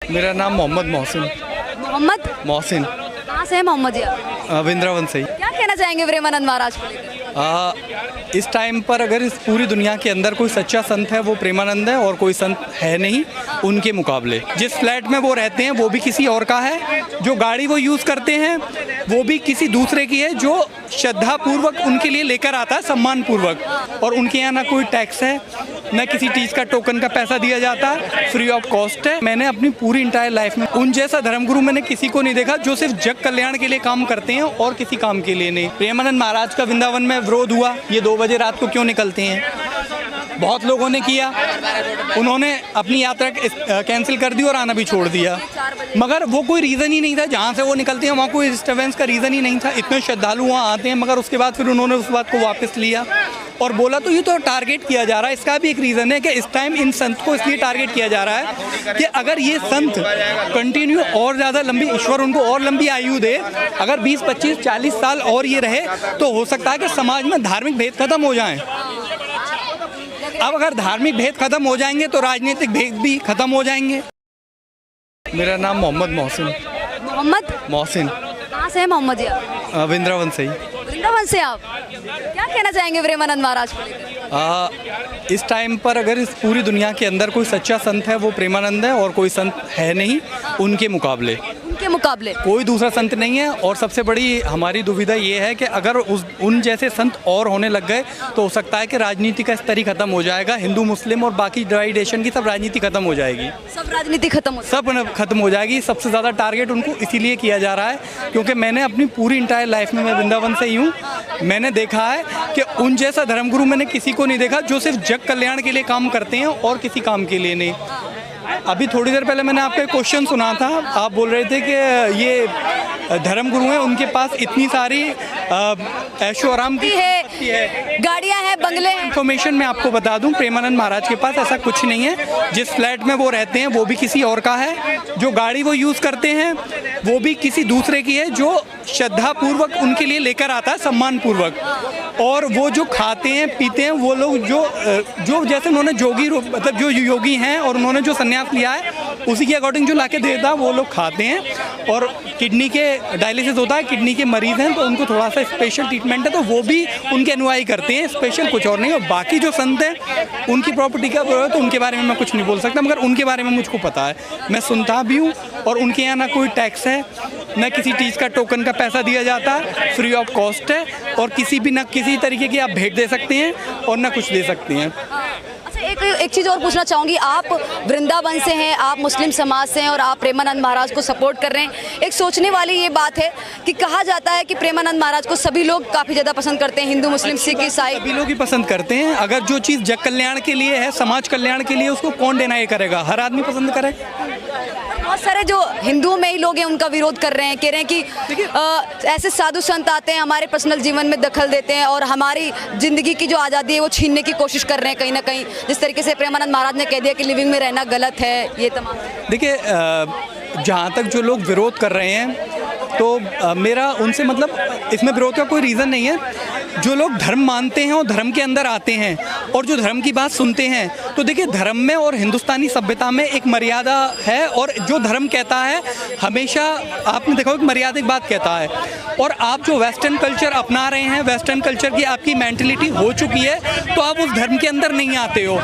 मेरा नाम मोहम्मद मोहसिन। मोहम्मद मोहसिन कहाँ से है मोहम्मद जी आप? वृंदावन से ही। क्या कहना चाहेंगे प्रेमानंद महाराज को लेकर? इस टाइम पर अगर इस पूरी दुनिया के अंदर कोई सच्चा संत है वो प्रेमानंद है, और कोई संत है नहीं उनके मुकाबले। जिस फ्लैट में वो रहते हैं वो भी किसी और का है, जो गाड़ी वो यूज़ करते हैं वो भी किसी दूसरे की है, जो श्रद्धापूर्वक उनके लिए लेकर आता है, सम्मानपूर्वक। और उनके यहाँ ना कोई टैक्स है, न किसी चीज़ का टोकन का पैसा दिया जाता है, फ्री ऑफ कॉस्ट है। मैंने अपनी पूरी इंटायर लाइफ में उन जैसा धर्मगुरु मैंने किसी को नहीं देखा जो सिर्फ जग कल्याण के लिए काम करते हैं और किसी काम के लिए नहीं। प्रेमानंद महाराज का वृंदावन में विरोध हुआ, ये 2 बजे रात को क्यों निकलते हैं? बहुत लोगों ने किया, उन्होंने अपनी यात्रा कैंसिल कर दी और आना भी छोड़ दिया, मगर वो कोई रीज़न ही नहीं था। जहाँ से वो निकलते हैं वहाँ कोई डिस्टर्बेंस का रीज़न ही नहीं था। इतने श्रद्धालु वहाँ आते हैं, मगर उसके बाद फिर उन्होंने उस बात को वापस लिया और बोला तो ये तो टारगेट किया जा रहा है। इसका भी एक रीज़न है कि इस टाइम इन संत को इसलिए टारगेट किया जा रहा है कि अगर ये संत कंटिन्यू और ज़्यादा लंबी, ईश्वर उनको और लंबी आयु दे, अगर 20, 25, 40 साल और ये रहे तो हो सकता है कि समाज में धार्मिक भेद खत्म हो जाएं। अब अगर धार्मिक भेद खत्म हो जाएंगे तो राजनीतिक भेद भी खत्म हो जाएंगे। मेरा नाम मोहम्मद मोहसिन। मोहम्मद मोहसिन कहाँ से है मोहम्मद जी आप? वृंदावन से ही। वृंदावन से आप क्या कहना चाहेंगे प्रेमानंद महाराज को लेकर? इस टाइम पर अगर इस पूरी दुनिया के अंदर कोई सच्चा संत है वो प्रेमानंद है, और कोई संत है नहीं उनके मुकाबले। उनके मुकाबले कोई दूसरा संत नहीं है। और सबसे बड़ी हमारी दुविधा ये है कि अगर उन जैसे संत और होने लग गए तो हो सकता है कि राजनीति का स्तर ही खत्म हो जाएगा। हिंदू मुस्लिम और बाकी डिवाइडेशन की सब राजनीति खत्म हो जाएगी, सब राजनीति सब खत्म हो जाएगी। सबसे ज़्यादा टारगेट उनको इसीलिए किया जा रहा है क्योंकि मैंने अपनी पूरी इंटायर लाइफ में, मैं वृंदावन से ही हूँ, मैंने देखा है कि उन जैसा धर्मगुरु मैंने किसी को नहीं देखा जो सिर्फ जग कल्याण के लिए काम करते हैं और किसी काम के लिए नहीं। अभी थोड़ी देर पहले मैंने आपका क्वेश्चन सुना था, आप बोल रहे थे कि ये धर्मगुरु हैं, उनके पास इतनी सारी ऐशो आराम की है, गाड़ियां हैं, बंगले हैं। इन्फॉर्मेशन मैं आपको बता दूं, प्रेमानंद महाराज के पास ऐसा कुछ नहीं है। जिस फ्लैट में वो रहते हैं वो भी किसी और का है, जो गाड़ी वो यूज़ करते हैं वो भी किसी दूसरे की है, जो श्रद्धापूर्वक उनके लिए लेकर आता है, सम्मानपूर्वक। और वो जो खाते हैं पीते हैं वो लोग जो जैसे उन्होंने जोगी मतलब जो योगी हैं और उन्होंने जो संन्यास लिया है उसी के अकॉर्डिंग जो लाके देता है वो लोग खाते हैं। और किडनी के डायलिसिस होता है, किडनी के मरीज़ हैं तो उनको थोड़ा सा स्पेशल ट्रीटमेंट है तो वो भी उनके अनुयायी करते हैं, स्पेशल कुछ और नहीं। और बाकी जो संत हैं उनकी प्रॉपर्टी का है तो उनके बारे में मैं कुछ नहीं बोल सकता, मगर उनके बारे में मुझको पता है, मैं सुनता भी हूँ। और उनके यहाँ ना कोई टैक्स है, न किसी चीज़ का टोकन का पैसा दिया जाता है, फ्री ऑफ कॉस्ट है, और किसी भी न किसी तरीके की आप भेंट दे सकते हैं और न कुछ दे सकते हैं। अच्छा, एक चीज़ और पूछना चाहूँगी, आप वृंदावन से हैं, आप मुस्लिम समाज से हैं और आप प्रेमानंद महाराज को सपोर्ट कर रहे हैं। एक सोचने वाली ये बात है कि कहा जाता है कि प्रेमानंद महाराज को सभी लोग काफ़ी ज़्यादा पसंद करते हैं, हिंदू मुस्लिम सिख ईसाई सभी लोग ही पसंद करते हैं। अगर जो चीज़ जग कल्याण के लिए है, समाज कल्याण के लिए, उसको कौन डिनाई करेगा? हर आदमी पसंद करेगा। बहुत सारे जो हिंदुओं में ही लोग हैं उनका विरोध कर रहे हैं, कह रहे हैं कि ऐसे साधु संत आते हैं, हमारे पर्सनल जीवन में दखल देते हैं और हमारी ज़िंदगी की जो आज़ादी है वो छीनने की कोशिश कर रहे हैं कहीं ना कहीं। जिस तरीके से प्रेमानंद महाराज ने कह दिया कि लिविंग में रहना गलत है, ये तमाम। देखिए, जहाँ तक जो लोग विरोध कर रहे हैं तो मेरा उनसे मतलब इसमें विरोध का कोई रीज़न नहीं है। जो लोग धर्म मानते हैं और धर्म के अंदर आते हैं और जो धर्म की बात सुनते हैं, तो देखिए धर्म में और हिंदुस्तानी सभ्यता में एक मर्यादा है, और जो धर्म कहता है हमेशा आपने देखा एक मर्यादित बात कहता है। और आप जो वेस्टर्न कल्चर अपना रहे हैं, वेस्टर्न कल्चर की आपकी मेंटलिटी हो चुकी है, तो आप उस धर्म के अंदर नहीं आते हो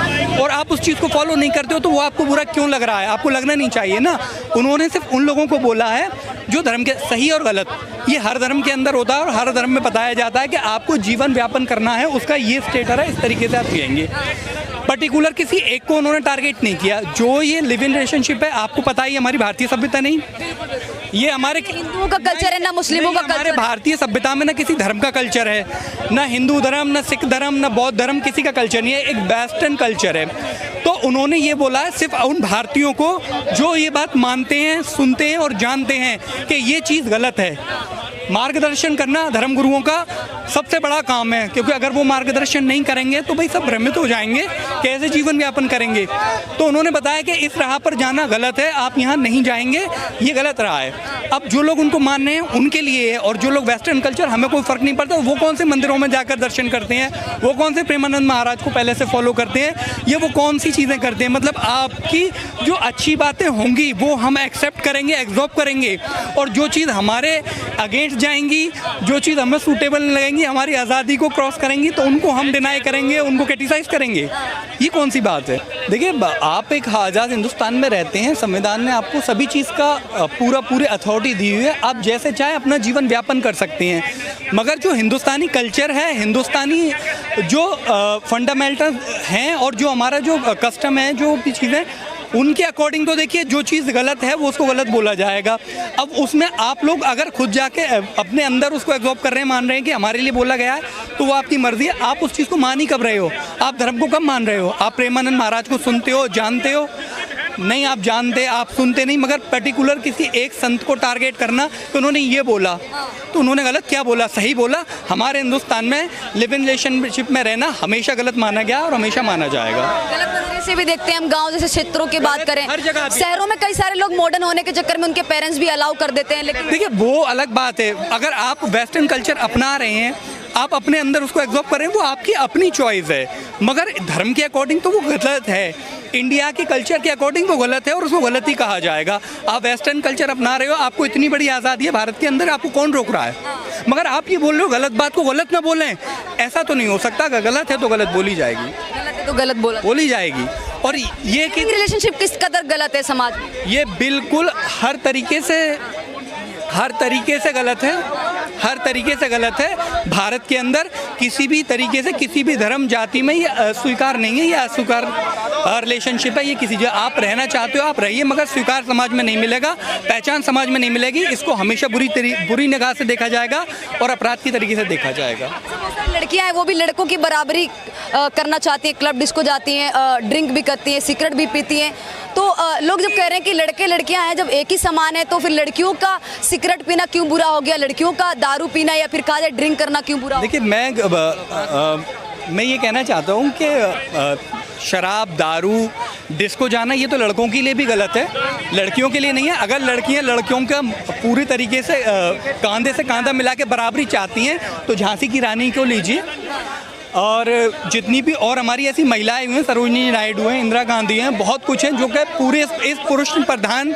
और आप उस चीज़ को फॉलो नहीं करते हो, तो वो आपको बुरा क्यों लग रहा है? आपको लगना नहीं चाहिए ना। उन्होंने सिर्फ उन लोगों को बोला है जो धर्म के सही और गलत, ये हर धर्म के अंदर होता है और हर धर्म में बताया जाता है कि आपको जीवन व्यापन करना है, उसका ये स्टेटर है, इस तरीके से आप जिएंगे। पर्टिकुलर किसी एक को उन्होंने टारगेट नहीं किया। जो ये लिव इन रिलेशनशिप है, आपको पता ही हमारी भारतीय सभ्यता नहीं, ये हमारे हिंदुओं का कल्चर है ना मुस्लिमों का कल्चर। हमारे भारतीय सभ्यता में ना किसी धर्म का कल्चर है, ना हिंदू धर्म, ना सिख धर्म, ना बौद्ध धर्म, किसी का कल्चर नहीं है, एक वेस्टर्न कल्चर है। तो उन्होंने ये बोला है सिर्फ उन भारतीयों को जो ये बात मानते हैं, सुनते हैं और जानते हैं कि ये चीज़ गलत है। मार्गदर्शन करना धर्मगुरुओं का सबसे बड़ा काम है, क्योंकि अगर वो मार्गदर्शन नहीं करेंगे तो भाई सब भ्रमित हो जाएंगे, कैसे जीवन यापन करेंगे। तो उन्होंने बताया कि इस राह पर जाना गलत है, आप यहाँ नहीं जाएंगे, ये गलत राह है। अब जो लोग उनको मान रहे हैं उनके लिए है, और जो लोग वेस्टर्न कल्चर हमें कोई फ़र्क नहीं पड़ता, वो कौन से मंदिरों में जाकर दर्शन करते हैं, वो कौन से प्रेमानंद महाराज को पहले से फॉलो करते हैं, ये वो कौन सी चीज़ें करते हैं। मतलब आपकी जो अच्छी बातें होंगी वो हम एक्सेप्ट करेंगे, एब्जॉर्ब करेंगे, और जो चीज़ हमारे अगेंस्ट जाएंगी, जो चीज़ हमें सूटेबल नहीं लगेंगी, हमारी आज़ादी को क्रॉस करेंगी, तो उनको हम डिनाई करेंगे, उनको क्रिटिसाइज करेंगे। ये कौन सी बात है। देखिए, आप एक आज़ाद हिंदुस्तान में रहते हैं, संविधान ने आपको सभी चीज़ का पूरी अथॉरिटी दी हुई है, आप जैसे चाहे अपना जीवन व्यापन कर सकते हैं। मगर जो हिंदुस्तानी कल्चर है, हिंदुस्तानी जो फंडामेंटल हैं, और जो हमारा जो कस्टम है, जो भी चीज़ें, उनके अकॉर्डिंग तो देखिए जो चीज़ गलत है वो उसको गलत बोला जाएगा। अब उसमें आप लोग अगर खुद जाके अपने अंदर उसको एब्जॉर्ब कर रहे हैं, मान रहे हैं कि हमारे लिए बोला गया है, तो वो आपकी मर्ज़ी है। आप उस चीज़ को मान ही कब रहे हो, आप धर्म को कब मान रहे हो। आप प्रेमानंद महाराज को सुनते हो, जानते हो? नहीं, आप जानते, आप सुनते नहीं, मगर पर्टिकुलर किसी एक संत को टारगेट करना कि उन्होंने ये बोला, तो उन्होंने गलत क्या बोला, सही बोला। हमारे हिंदुस्तान में लिव इन रिलेशनशिप में रहना हमेशा गलत माना गया और हमेशा माना जाएगा। गलत नजरिए से भी देखते हैं हम, गांव जैसे क्षेत्रों की बात करें, हर जगह शहरों में कई सारे लोग मॉडर्न होने के चक्कर में उनके पेरेंट्स भी अलाउ कर देते हैं। लेकिन देखिए, वो अलग बात है। अगर आप वेस्टर्न कल्चर अपना रहे हैं, आप अपने अंदर उसको एब्जॉर्ब कर रहे हैं, वो आपकी अपनी चॉइस है, मगर धर्म के अकॉर्डिंग तो वो गलत है, इंडिया के कल्चर के अकॉर्डिंग वो गलत है, और उसको गलत ही कहा जाएगा। आप वेस्टर्न कल्चर अपना रहे हो, आपको इतनी बड़ी आज़ादी है भारत के अंदर, आपको कौन रोक रहा है। मगर आप ये बोल रहे हो गलत बात को गलत ना बोलें, ऐसा तो नहीं हो सकता। अगर गलत है तो गलत बोली जाएगी, गलत है तो गलत बोली जाएगी। और ये कि रिलेशनशिप किस कदर गलत है समाज में, ये बिल्कुल हर तरीके से गलत है, हर तरीके से गलत है। भारत के अंदर किसी भी तरीके से किसी भी धर्म जाति में ये अस्वीकार नहीं है, ये अस्वीकार रिलेशनशिप है। ये किसी जगह आप रहना चाहते हो आप रहिए, मगर स्वीकार समाज में नहीं मिलेगा, पहचान समाज में नहीं मिलेगी। इसको हमेशा बुरी निगाह से देखा जाएगा और अपराध की तरीके से देखा जाएगा। लड़कियां हैं वो भी लड़कों की बराबरी करना चाहती हैं, क्लब डिस्को जाती हैं, ड्रिंक भी करती हैं, सिगरेट भी पीती हैं। तो लोग जब कह रहे हैं कि लड़के लड़कियां हैं, जब एक ही समान है, तो फिर लड़कियों का सिगरेट पीना क्यों बुरा हो गया, लड़कियों का दारू पीना या फिर कहा जाए ड्रिंक करना क्यों बुरा? देखिए, मैं ये कहना चाहता हूँ कि शराब, दारू, डिस्को जाना ये तो लड़कों के लिए भी गलत है, लड़कियों के लिए नहीं है। अगर लड़कियां लड़कियों का पूरी तरीके से कंधे से कंधा मिला के बराबरी चाहती हैं, तो झांसी की रानी को लीजिए, और जितनी भी और हमारी ऐसी महिलाएं हुई हैं, सरोजिनी नायडू हैं, इंदिरा गांधी हैं, बहुत कुछ हैं, जो कि पूरे इस पुरुष प्रधान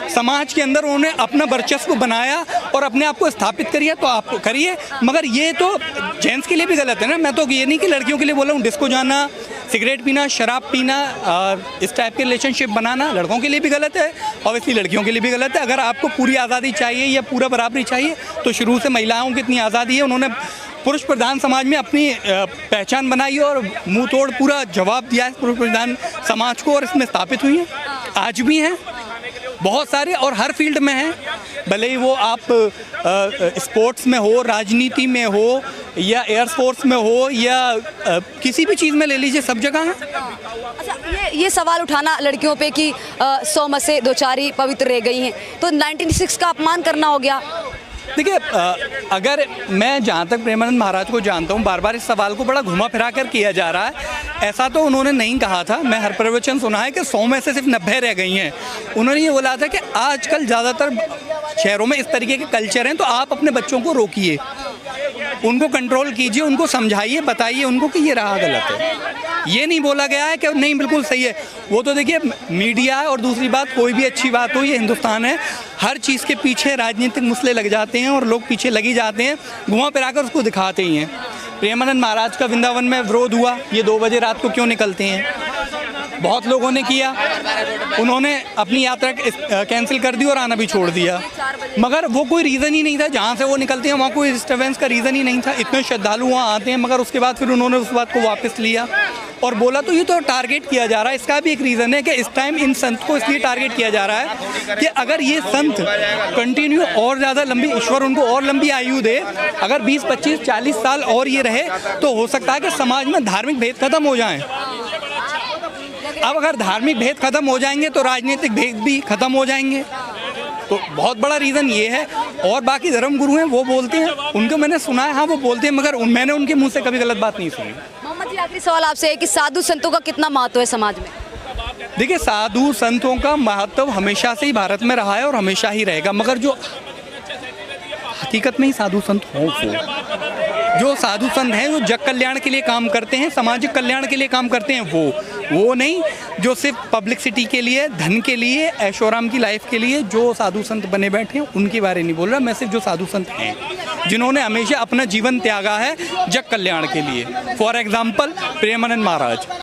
समाज के अंदर उन्होंने अपना वर्चस्व बनाया और अपने आप को स्थापित करिए, तो आप करिए। मगर ये तो जेंट्स के लिए भी गलत है ना। मैं तो ये नहीं कि लड़कियों के लिए बोला हूँ, डिस्को जाना, सिगरेट पीना, शराब पीना, इस टाइप के रिलेशनशिप बनाना लड़कों के लिए भी गलत है, ऑब्वियसली लड़कियों के लिए भी गलत है। अगर आपको पूरी आज़ादी चाहिए या पूरा बराबरी चाहिए, तो शुरू से महिलाओं की इतनी आज़ादी है, उन्होंने पुरुष प्रधान समाज में अपनी पहचान बनाई और मुंह तोड़ पूरा जवाब दिया है पुरुष प्रधान समाज को, और इसमें स्थापित हुई है, आज भी हैं बहुत सारे, और हर फील्ड में हैं। भले ही वो आप स्पोर्ट्स में हो, राजनीति में हो, या एयरफोर्स में हो, या किसी भी चीज़ में ले लीजिए, सब जगह है। अच्छा, ये सवाल उठाना लड़कियों पे कि 100 में से 2-4 पवित्र रह गई हैं, तो 1906 का अपमान करना हो गया। देखिए, अगर मैं जहाँ तक प्रेमानंद महाराज को जानता हूँ, बार बार इस सवाल को बड़ा घुमा फिरा कर किया जा रहा है। ऐसा तो उन्होंने नहीं कहा था। मैं हर प्रवचन सुना है कि 100 में से सिर्फ 90 रह गई हैं। उन्होंने ये बोला था कि आजकल ज़्यादातर शहरों में इस तरीके के कल्चर हैं, तो आप अपने बच्चों को रोकिए, उनको कंट्रोल कीजिए, उनको समझाइए, बताइए उनको कि ये राह गलत है। ये नहीं बोला गया है कि नहीं बिल्कुल सही है। वो तो देखिए मीडिया है, और दूसरी बात, कोई भी अच्छी बात हो, ये हिंदुस्तान है, हर चीज़ के पीछे राजनीतिक मसले लग जाते हैं और लोग पीछे लगी जाते हैं, घुमा फिराकर उसको दिखाते ही हैं। प्रेमानंद महाराज का वृंदावन में विरोध हुआ, ये 2 बजे रात को क्यों निकलते हैं? बहुत लोगों ने किया, उन्होंने अपनी यात्रा कैंसिल कर दी और आना भी छोड़ दिया, मगर वो कोई रीज़न ही नहीं था। जहाँ से वो निकलते हैं वहाँ कोई डिस्टर्बेंस का रीज़न ही नहीं था। इतने श्रद्धालु वहाँ आते हैं, मगर उसके बाद फिर उन्होंने उस बात को वापस लिया और बोला तो ये तो टारगेट किया जा रहा है। इसका भी एक रीज़न है कि इस टाइम इन संत को इसलिए टारगेट किया जा रहा है कि अगर ये संत कंटिन्यू और ज़्यादा लंबी, ईश्वर उनको और लंबी आयु दे, अगर 20, 25, 40 साल और ये रहे, तो हो सकता है कि समाज में धार्मिक भेद खत्म हो जाएं। अब अगर धार्मिक भेद खत्म हो जाएंगे तो राजनीतिक भेद भी खत्म हो जाएंगे। तो बहुत बड़ा रीज़न ये है। और बाकी धर्म गुरु हैं वो बोलते हैं, उनको मैंने सुना है, हाँ वो बोलते हैं, मगर मैंने उनके मुंह से कभी गलत बात नहीं सुनी। मोहम्मद जी, आखिरी सवाल आपसे है कि साधु संतों का कितना महत्व है समाज में? देखिए, साधु संतों का महत्व हमेशा से ही भारत में रहा है और हमेशा ही रहेगा, मगर जो हकीकत में ही साधु संत हों, वो जो साधु संत हैं जो जग कल्याण के लिए काम करते हैं, सामाजिक कल्याण के लिए काम करते हैं, वो नहीं जो सिर्फ पब्लिसिटी के लिए, धन के लिए, ऐशोराम की लाइफ के लिए जो साधु संत बने बैठे हैं उनके बारे नहीं बोल रहा मैं। सिर्फ जो साधु संत हैं जिन्होंने हमेशा अपना जीवन त्यागा है जग कल्याण के लिए, फॉर एग्जाम्पल प्रेमानंद महाराज।